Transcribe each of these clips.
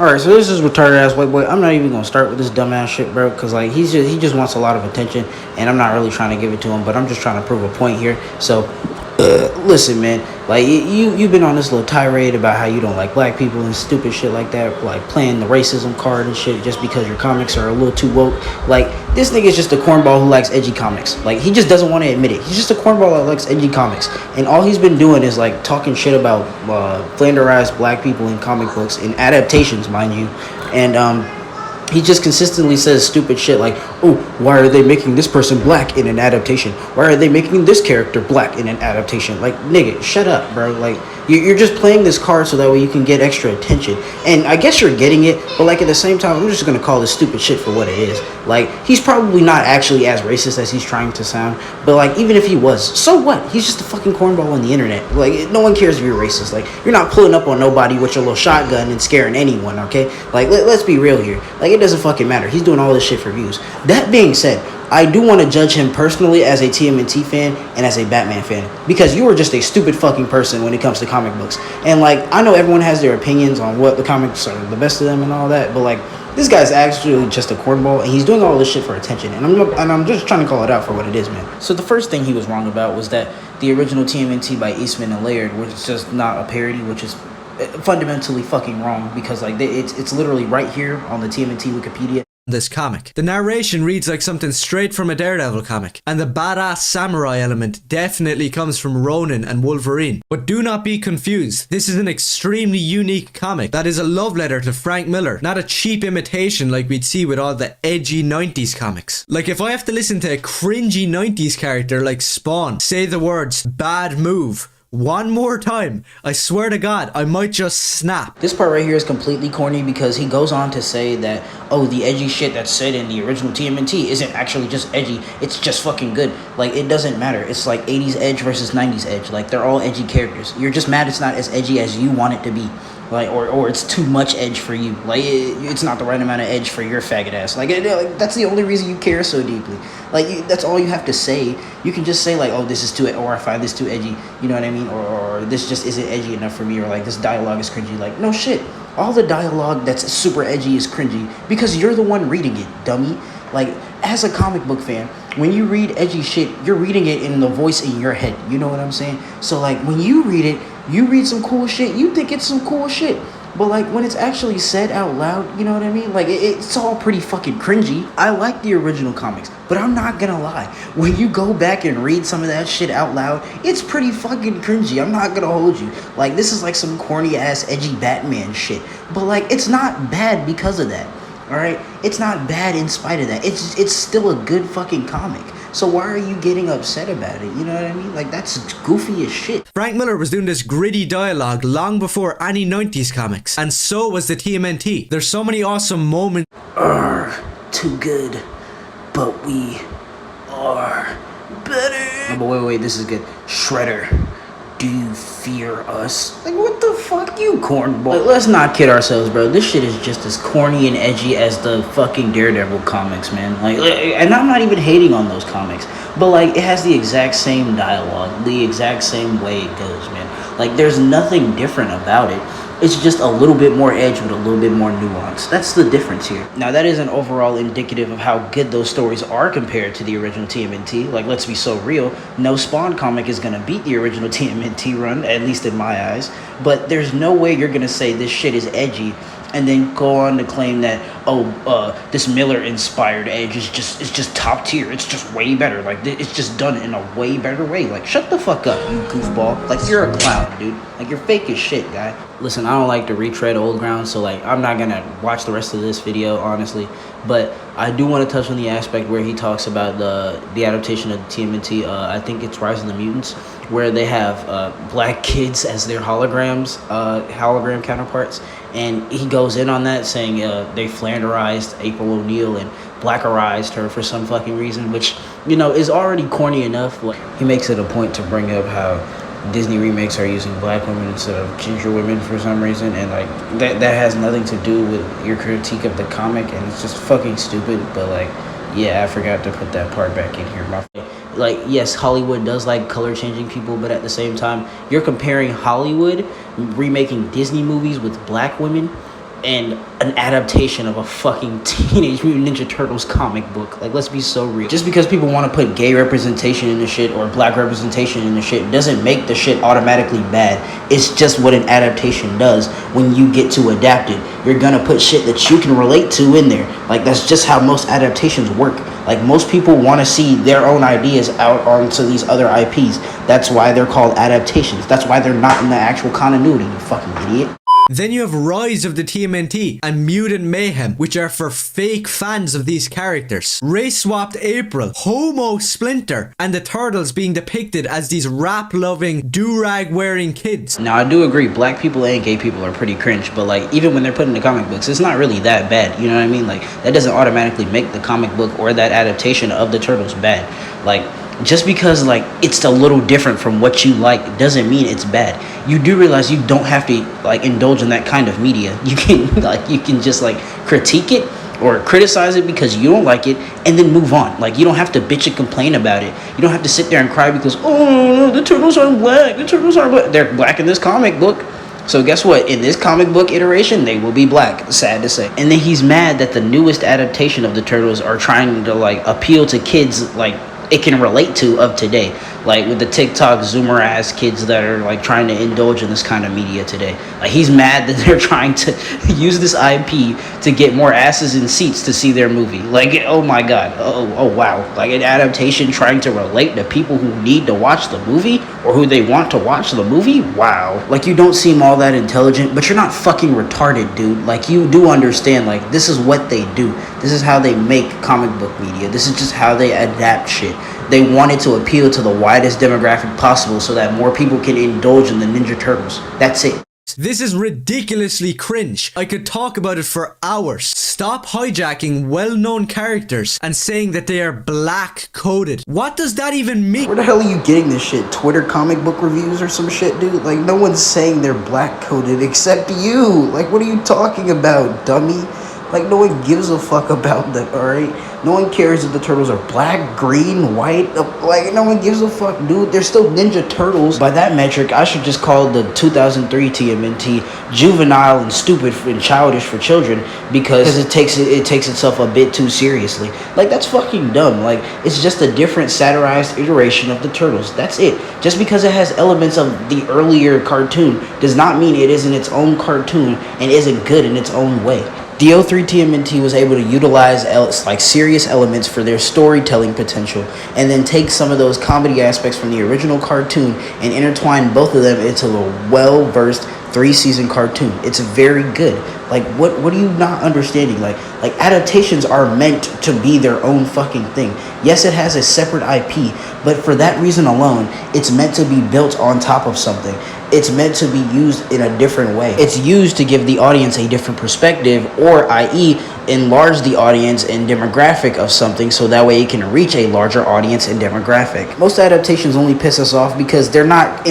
Alright, so this is retarded ass white boy. I'm not even gonna start with this dumbass shit, bro, because like he just wants a lot of attention, and I'm not really trying to give it to him, but I'm just trying to prove a point here. So listen, man, like you've been on this little tirade about how you don't like black people and stupid shit like that, like playing the racism card and shit just because your comics are a little too woke. Like, this nigga is just a cornball who likes edgy comics. Like, he just doesn't want to admit it. He's just a cornball that likes edgy comics, and all he's been doing is like talking shit about flanderized black people in comic books, in adaptations, mind you, and he just consistently says stupid shit like, oh, why are they making this person black in an adaptation? Why are they making this character black in an adaptation? Like, nigga, shut up, bro. Like, you're just playing this card so that way you can get extra attention. And I guess you're getting it, but like at the same time, I'm just gonna call this stupid shit for what it is. Like, he's probably not actually as racist as he's trying to sound, but like, even if he was, so what? He's just a fucking cornball on the internet. Like, no one cares if you're racist. Like, you're not pulling up on nobody with your little shotgun and scaring anyone, okay? Like, let's be real here. Like, it doesn't fucking matter. He's doing all this shit for views. That being said, I do want to judge him personally as a TMNT fan and as a Batman fan, because you are just a stupid fucking person when it comes to comic books. And like, I know everyone has their opinions on what the comics are the best of them and all that, but like, this guy's actually just a cornball, and he's doing all this shit for attention, and I'm just trying to call it out for what it is, man. So the first thing he was wrong about was that the original TMNT by Eastman and Laird was just not a parody, which is fundamentally fucking wrong, because like it's literally right here on the TMNT Wikipedia. This comic. The narration reads like something straight from a Daredevil comic, and the badass samurai element definitely comes from Ronin and Wolverine. But do not be confused, this is an extremely unique comic that is a love letter to Frank Miller, not a cheap imitation like we'd see with all the edgy 90s comics. Like, if I have to listen to a cringy 90s character like Spawn say the words "bad move" one more time, I swear to God, I might just snap. This part right here is completely corny because he goes on to say that, oh, the edgy shit that's said in the original TMNT isn't actually just edgy, it's just fucking good. Like, it doesn't matter. It's like 80s Edge versus 90s Edge. Like, they're all edgy characters. You're just mad it's not as edgy as you want it to be. Like, or it's too much edge for you. Like, it's not the right amount of edge for your faggot ass. Like, that's the only reason you care so deeply. Like, that's all you have to say. You can just say, like, oh, this is too, or I find this too edgy. You know what I mean? Or this just isn't edgy enough for me. Or, like, this dialogue is cringy. Like, no shit. All the dialogue that's super edgy is cringy because you're the one reading it, dummy. Like, as a comic book fan, when you read edgy shit, you're reading it in the voice in your head. You know what I'm saying? So, like, when you read it, you read some cool shit, you think it's some cool shit. But, like, when it's actually said out loud, you know what I mean? Like, it's all pretty fucking cringy. I like the original comics, but I'm not gonna lie. When you go back and read some of that shit out loud, it's pretty fucking cringy. I'm not gonna hold you. Like, this is like some corny-ass, edgy Batman shit. But, like, it's not bad because of that. Alright? It's not bad in spite of that. It's still a good fucking comic. So why are you getting upset about it? You know what I mean? Like, that's goofy as shit. Frank Miller was doing this gritty dialogue long before any 90s comics, and so was the TMNT. There's so many awesome moments. Too good, but we are better. Oh, but wait, this is good. Shredder, do you fear us? Like, what the fuck, you cornball? Like, let's not kid ourselves, bro. This shit is just as corny and edgy as the fucking Daredevil comics, man. Like, and I'm not even hating on those comics, but like, it has the exact same dialogue, the exact same way it goes, man. Like, there's nothing different about it. It's just a little bit more edge with a little bit more nuance. That's the difference here. Now, that isn't overall indicative of how good those stories are compared to the original TMNT. Like, let's be so real. No Spawn comic is going to beat the original TMNT run, at least in my eyes. But there's no way you're going to say this shit is edgy and then go on to claim that, this Miller-inspired edge is just top tier. It's just way better. Like, it's just done in a way better way. Like, shut the fuck up, you goofball. Like, you're a clown, dude. Like, you're fake as shit, guy. Listen, I don't like to retread old ground, so like, I'm not gonna watch the rest of this video, honestly. But I do want to touch on the aspect where he talks about the adaptation of the TMNT. I think it's Rise of the Mutants, where they have black kids as their hologram counterparts, and he goes in on that, saying they flanderized April O'Neil and blackerized her for some fucking reason, which, you know, is already corny enough. Like, he makes it a point to bring up how Disney remakes are using black women instead of ginger women for some reason, and like, that has nothing to do with your critique of the comic, and it's just fucking stupid. But like, yeah, I forgot to put that part back in here. Like, yes, Hollywood does like color changing people, but at the same time, you're comparing Hollywood remaking Disney movies with black women. and an adaptation of a fucking Teenage Mutant Ninja Turtles comic book. Like, let's be so real. Just because people want to put gay representation in the shit or black representation in the shit doesn't make the shit automatically bad. It's just what an adaptation does. When you get to adapt it, you're gonna put shit that you can relate to in there. Like, that's just how most adaptations work. Like, most people want to see their own ideas out onto these other IPs. That's why they're called adaptations. That's why they're not in the actual continuity, you fucking idiot. Then you have Rise of the TMNT and Mutant Mayhem, which are for fake fans of these characters. Race Swapped April, Homo Splinter, and the Turtles being depicted as these rap-loving, do-rag-wearing kids. Now, I do agree, black people and gay people are pretty cringe, but like, even when they're put in the comic books, it's not really that bad, you know what I mean? Like, that doesn't automatically make the comic book or that adaptation of the Turtles bad. Like, just because like it's a little different from what you like doesn't mean it's bad. You do realize you don't have to like indulge in that kind of media. You can just like critique it or criticize it because you don't like it and then move on. Like, you don't have to bitch and complain about it. You don't have to sit there and cry because, oh, the Turtles aren't black. The Turtles aren't black. They're black in this comic book. So guess what? In this comic book iteration, they will be black. Sad to say. And then he's mad that the newest adaptation of the Turtles are trying to like appeal to kids like it can relate to of today, like with the TikTok zoomer ass kids that are like trying to indulge in this kind of media today. Like, he's mad that they're trying to use this IP to get more asses in seats to see their movie. Like, oh my god, oh wow, like an adaptation trying to relate to people who need to watch the movie or who they want to watch the movie. Wow. Like, you don't seem all that intelligent, but you're not fucking retarded, dude. Like, you do understand, like, this is what they do. This is how they make comic book media. This is just how they adapt shit. They wanted to appeal to the widest demographic possible so that more people can indulge in the Ninja Turtles. That's it. This is ridiculously cringe. I could talk about it for hours. Stop hijacking well-known characters and saying that they are black-coded. What does that even mean? Where the hell are you getting this shit? Twitter comic book reviews or some shit, dude? Like, no one's saying they're black-coded except you. Like, what are you talking about, dummy? Like, no one gives a fuck about them, alright? No one cares if the Turtles are black, green, white. Like, no one gives a fuck, dude. They're still Ninja Turtles. By that metric, I should just call the 2003 TMNT juvenile and stupid and childish for children because it takes itself a bit too seriously. Like, that's fucking dumb. Like, it's just a different satirized iteration of the Turtles. That's it. Just because it has elements of the earlier cartoon does not mean it isn't its own cartoon and isn't good in its own way. The 03 TMNT was able to utilize like serious elements for their storytelling potential and then take some of those comedy aspects from the original cartoon and intertwine both of them into a well-versed 3-season cartoon. It's very good. Like, what are you not understanding? Like adaptations are meant to be their own fucking thing. Yes, it has a separate IP, but for that reason alone, it's meant to be built on top of something. It's meant to be used in a different way. It's used to give the audience a different perspective, or i.e. enlarge the audience and demographic of something so that way it can reach a larger audience and demographic. Most adaptations only piss us off because they're not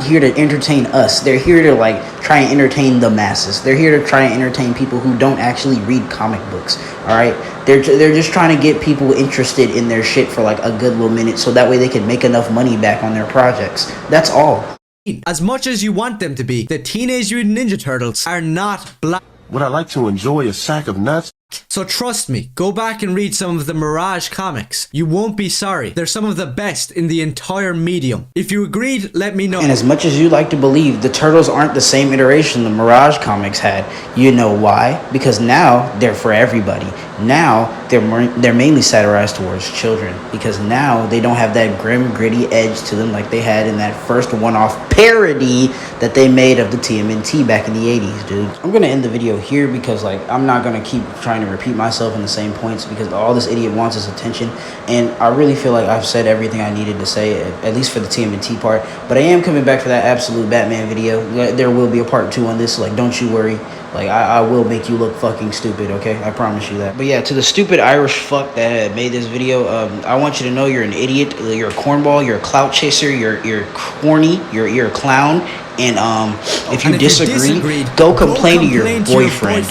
here to entertain us. They're here to like try and entertain the masses. They're here to try and entertain people who don't actually read comic books. All right, they're just trying to get people interested in their shit for like a good little minute so that way they can make enough money back on their projects. That's all. As much as you want them to be, the Teenage Mutant Ninja Turtles are not black. Would I like to enjoy a sack of nuts? So trust me, go back and read some of the Mirage comics. You won't be sorry. They're some of the best in the entire medium. If you agreed, let me know. And as much as you like to believe, the Turtles aren't the same iteration the Mirage comics had. You know why? Because now they're for everybody. Now they're mainly satirized towards children because now they don't have that grim, gritty edge to them like they had in that first one-off parody that they made of the TMNT back in the 80s, dude. I'm gonna end the video here because like I'm not gonna keep trying to repeat myself in the same points because all this idiot wants is attention, and I really feel like I've said everything I needed to say, at least for the TMNT part. But I am coming back for that Absolute Batman video. There will be a part 2 on this, like, don't you worry. Like, I will make you look fucking stupid, okay? I promise you that. But yeah, to the stupid Irish fuck that made this video, I want you to know you're an idiot, you're a cornball, you're a clout chaser, you're corny, you're a clown, and if you disagree, go complain to your boyfriend.